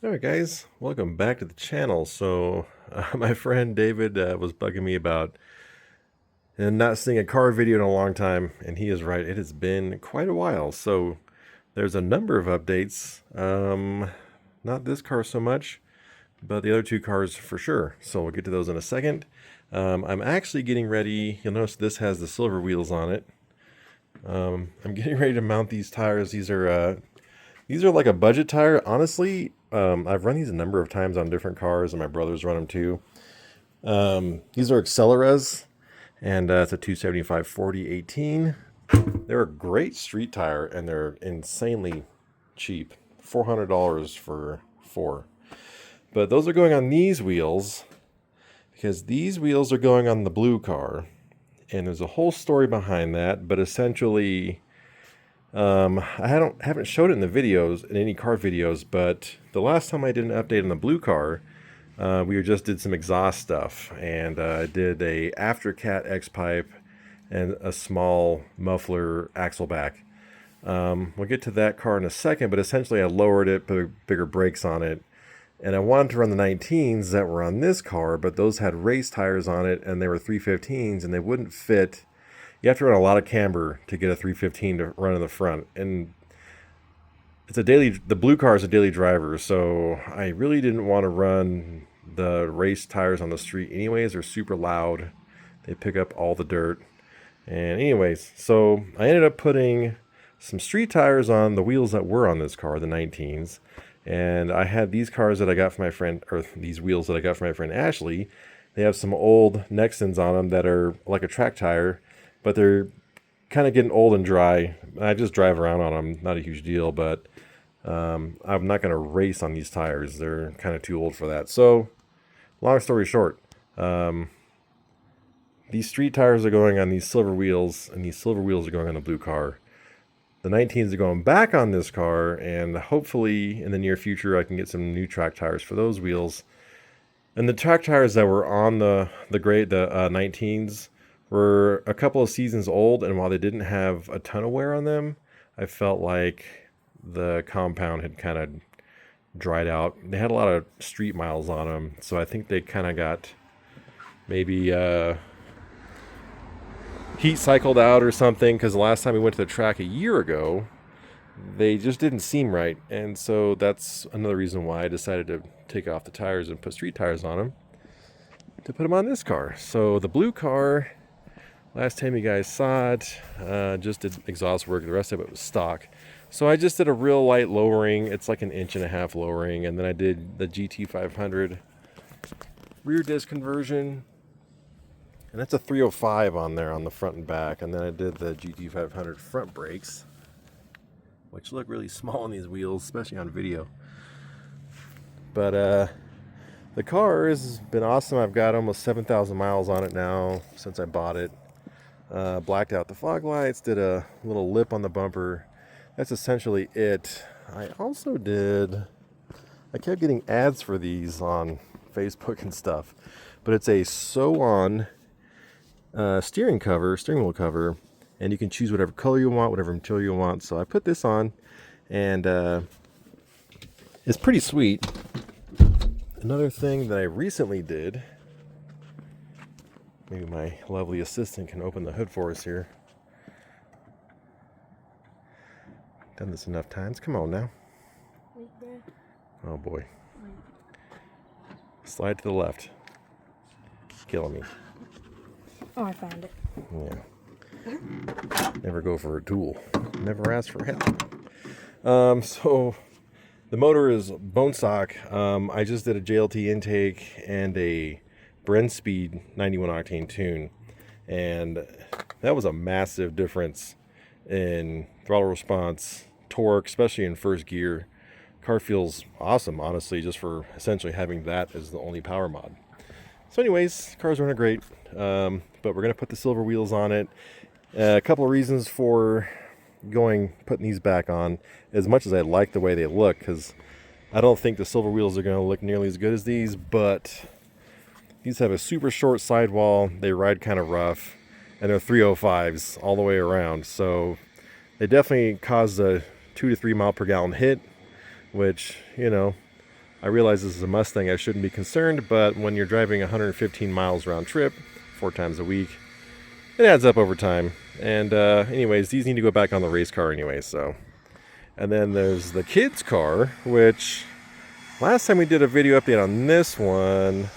Alright guys, welcome back to the channel. My friend David was bugging me about not seeing a car video in a long time, and he is right, it has been quite a while. So there's a number of updates, not this car so much, but the other two cars for sure. So we'll get to those in a second. I'm actually getting ready, you'll notice this has the silver wheels on it. I'm getting ready to mount these tires. These are like a budget tire. Honestly, I've run these a number of times on different cars, and my brothers run them too. These are Acceleras, and it's a 275 40/18. They're a great street tire, and they're insanely cheap. $400 for four. But those are going on these wheels, because these wheels are going on the blue car. And there's a whole story behind that, but essentially... I haven't showed it in the videos, in any car videos, but the last time I did an update on the blue car, we just did some exhaust stuff, and I did a aftercat X-pipe and a small muffler axle back. We'll get to that car in a second, but essentially I lowered it, put bigger brakes on it, and I wanted to run the 19s that were on this car, but those had race tires on it, and they were 315s, and they wouldn't fit. You have to run a lot of camber to get a 315 to run in the front, and the blue car is a daily driver, so I really didn't want to run the race tires on the street anyways. They're super loud. They pick up all the dirt. And anyways, so I ended up putting some street tires on the wheels that were on this car, the 19s. And I had these cars that I got from my friend, or these wheels that I got from my friend Ashley. They have some old Nexons on them that are like a track tire, but they're kind of getting old and dry. I just drive around on them, not a huge deal, but I'm not going to race on these tires. They're kind of too old for that. So, long story short, these street tires are going on these silver wheels, and these silver wheels are going on the blue car. The 19s are going back on this car, and hopefully in the near future I can get some new track tires for those wheels. And the track tires that were on the 19s were a couple of seasons old, and while they didn't have a ton of wear on them, I felt like the compound had kind of dried out. They had a lot of street miles on them, so I think they kind of got maybe heat cycled out or something, because the last time we went to the track a year ago, they just didn't seem right. And so that's another reason why I decided to take off the tires and put street tires on them, to put them on this car. So the blue car, last time you guys saw it, just did exhaust work. The rest of it was stock. So I just did a real light lowering. It's like 1.5 inch lowering. And then I did the GT500 rear disc conversion. And that's a 305 on there on the front and back. And then I did the GT500 front brakes, which look really small on these wheels, especially on video. But the car has been awesome. I've got almost 7,000 miles on it now since I bought it. Blacked out the fog lights, did a little lip on the bumper. That's essentially it. I kept getting ads for these on Facebook and stuff, but it's a sew-on steering wheel cover, and you can choose whatever color you want, whatever material you want. So I put this on, and it's pretty sweet. Another thing that I recently did, maybe my lovely assistant can open the hood for us here. Done this enough times. Come on now. Oh boy. Slide to the left. Killing me. Oh, I found it. Yeah. Never go for a tool. Never ask for help. So the motor is bone stock. I just did a JLT intake and a Bren Speed 91 octane tune, and that was a massive difference in throttle response, torque, especially in first gear. Car feels awesome, honestly, just for essentially having that as the only power mod. So anyways, car's running great, but we're going to put the silver wheels on it. A couple of reasons for putting these back on, as much as I like the way they look, because I don't think the silver wheels are going to look nearly as good as these, but these have a super short sidewall, they ride kind of rough, and they're 305s all the way around, so they definitely cause a 2 to 3 mile per gallon hit, which, you know, I realize this is a Mustang, I shouldn't be concerned, but when you're driving 115 miles round trip 4 times a week, it adds up over time. And anyways, these need to go back on the race car anyway, so. And then there's the kids car, which last time we did a video update on this one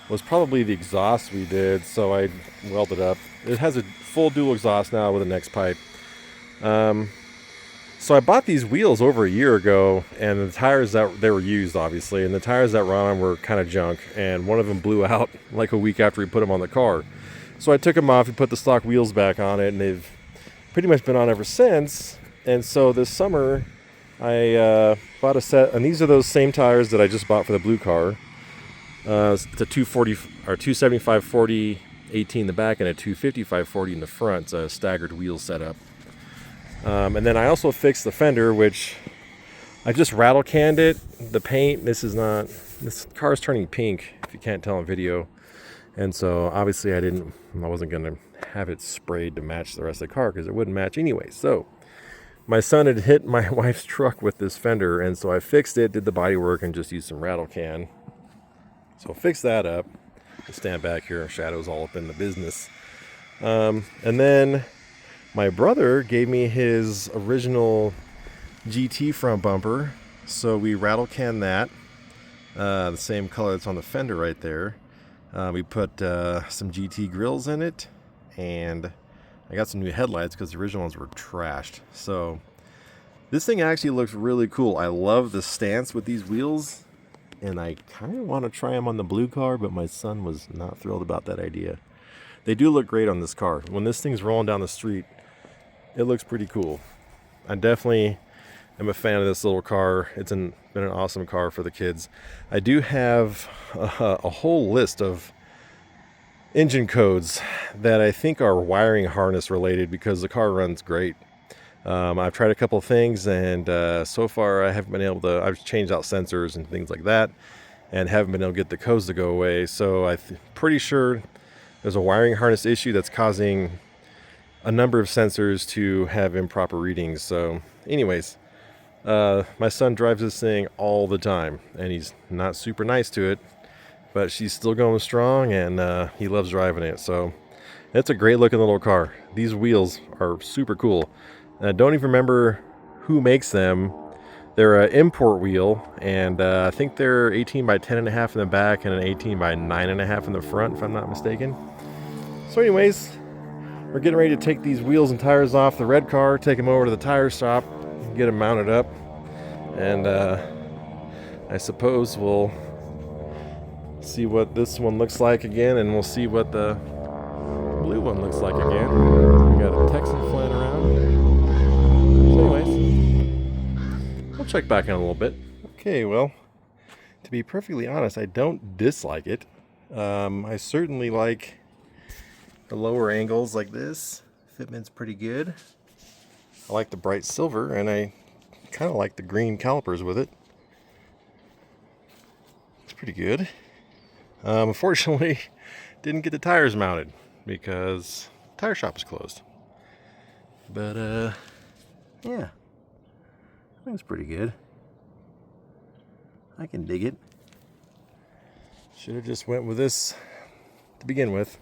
was probably the exhaust we did, so I welded up. It has a full dual exhaust now with a next pipe. So I bought these wheels over a year ago, and the tires that they were used, obviously, and the tires that were on them were kind of junk, and one of them blew out like a week after we put them on the car. So I took them off and put the stock wheels back on it, and they've pretty much been on ever since. And so this summer I bought a set, and these are those same tires that I just bought for the blue car. It's a 240 or 275/40 18 in the back and a 255/40 in the front. It's a staggered wheel setup. And then I also fixed the fender, which I just rattle canned it. The paint, this car is turning pink, if you can't tell on video. And so obviously I wasn't going to have it sprayed to match the rest of the car because it wouldn't match anyway. So my son had hit my wife's truck with this fender, and so I fixed it, did the body work, and just used some rattle can. So fix that up. I'll stand back here, shadows all up in the business. And then my brother gave me his original GT front bumper, so we rattle can that, the same color that's on the fender right there. We put some GT grills in it, and I got some new headlights because the original ones were trashed. So this thing actually looks really cool. I love the stance with these wheels, and I kind of want to try them on the blue car, but my son was not thrilled about that idea. They do look great on this car. When this thing's rolling down the street, it looks pretty cool. I definitely am a fan of this little car. It's been an awesome car for the kids. I do have a whole list of engine codes that I think are wiring harness related because the car runs great. I've tried a couple of things, and so far I haven't been able to. I've changed out sensors and things like that, and haven't been able to get the codes to go away. So I'm pretty sure there's a wiring harness issue that's causing a number of sensors to have improper readings. So anyways, my son drives this thing all the time, and he's not super nice to it, but she's still going strong, and he loves driving it. So it's a great looking little car. These wheels are super cool. I don't even remember who makes them. They're an import wheel, and I think they're 18 by 10.5 in the back and an 18 by 9.5 in the front, if I'm not mistaken. So anyways, we're getting ready to take these wheels and tires off the red car, take them over to the tire shop, get them mounted up, and I suppose we'll see what this one looks like again, and we'll see what the blue one looks like again. We got a Texan flying around. So anyways, we'll check back in a little bit. Okay, well, to be perfectly honest, I don't dislike it. I certainly like the lower angles like this. Fitment's pretty good. I like the bright silver, and I kind of like the green calipers with it. It's pretty good. Unfortunately, didn't get the tires mounted because the tire shop is closed. But yeah, I think it's pretty good. I can dig it. Should have just went with this to begin with.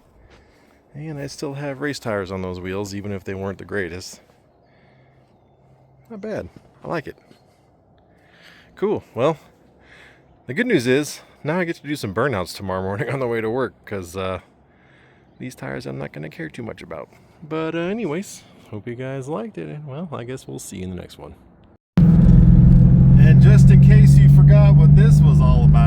And I still have race tires on those wheels, even if they weren't the greatest. Not bad. I like it. Cool. Well, the good news is now I get to do some burnouts tomorrow morning on the way to work, because these tires I'm not going to care too much about. But anyways, hope you guys liked it. And well, I guess we'll see you in the next one. And just in case you forgot what this was all about,